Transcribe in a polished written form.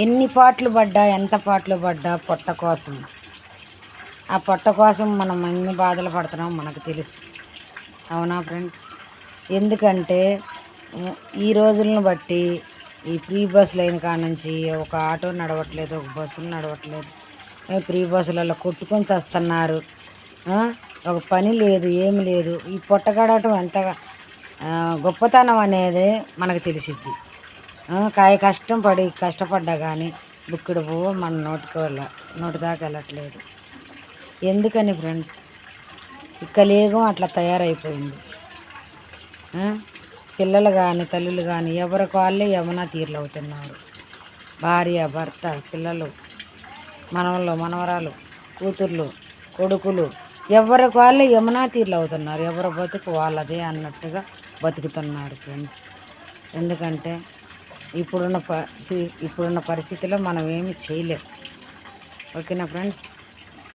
ఎన్ని పాటలు పడ్డా ఎంత పాటలు పడ్డా పొట్ట కోసం, ఆ పొట్ట కోసం మనం ఎన్ని బాధలు పడుతున్నామో మనకు తెలుసు. అవునా ఫ్రెండ్స్? ఎందుకంటే ఈ రోజులను బట్టి ఈ ఫ్రీ బస్సులు అయిన కాడ నుంచి ఒక ఆటో నడవట్లేదు, ఒక బస్సులు నడవట్లేదు. ఫ్రీ బస్సులలో కొట్టుకొని చేస్తున్నారు. ఒక పని లేదు, ఏమి లేదు. ఈ పొట్టగడటం ఎంత గొప్పతనం అనేది మనకు తెలిసిద్ది. కష్టపడ్డా కానీ బుక్కుడు పువ్వు మన నోటి దాకా వెళ్ళట్లేదు. ఎందుకని ఫ్రెండ్స్? ఇక్కలేగం అట్లా తయారైపోయింది. పిల్లలు కానీ తల్లులు కానీ ఎవరికి వాళ్ళే యమునా తీరులు అవుతున్నారు. భార్య, భర్త, పిల్లలు, మనవళ్ళు, మనవరాలు, కూతుర్లు, కొడుకులు ఎవరికి వాళ్ళే యమునా తీరులు అవుతున్నారు. ఎవరి బతుకు వాళ్ళదే అన్నట్టుగా బతుకుతున్నారు ఫ్రెండ్స్. ఎందుకంటే ఇప్పుడున్న పరిస్థితిలో మనం ఏమి చేయలేం. ఓకేనా ఫ్రెండ్స్?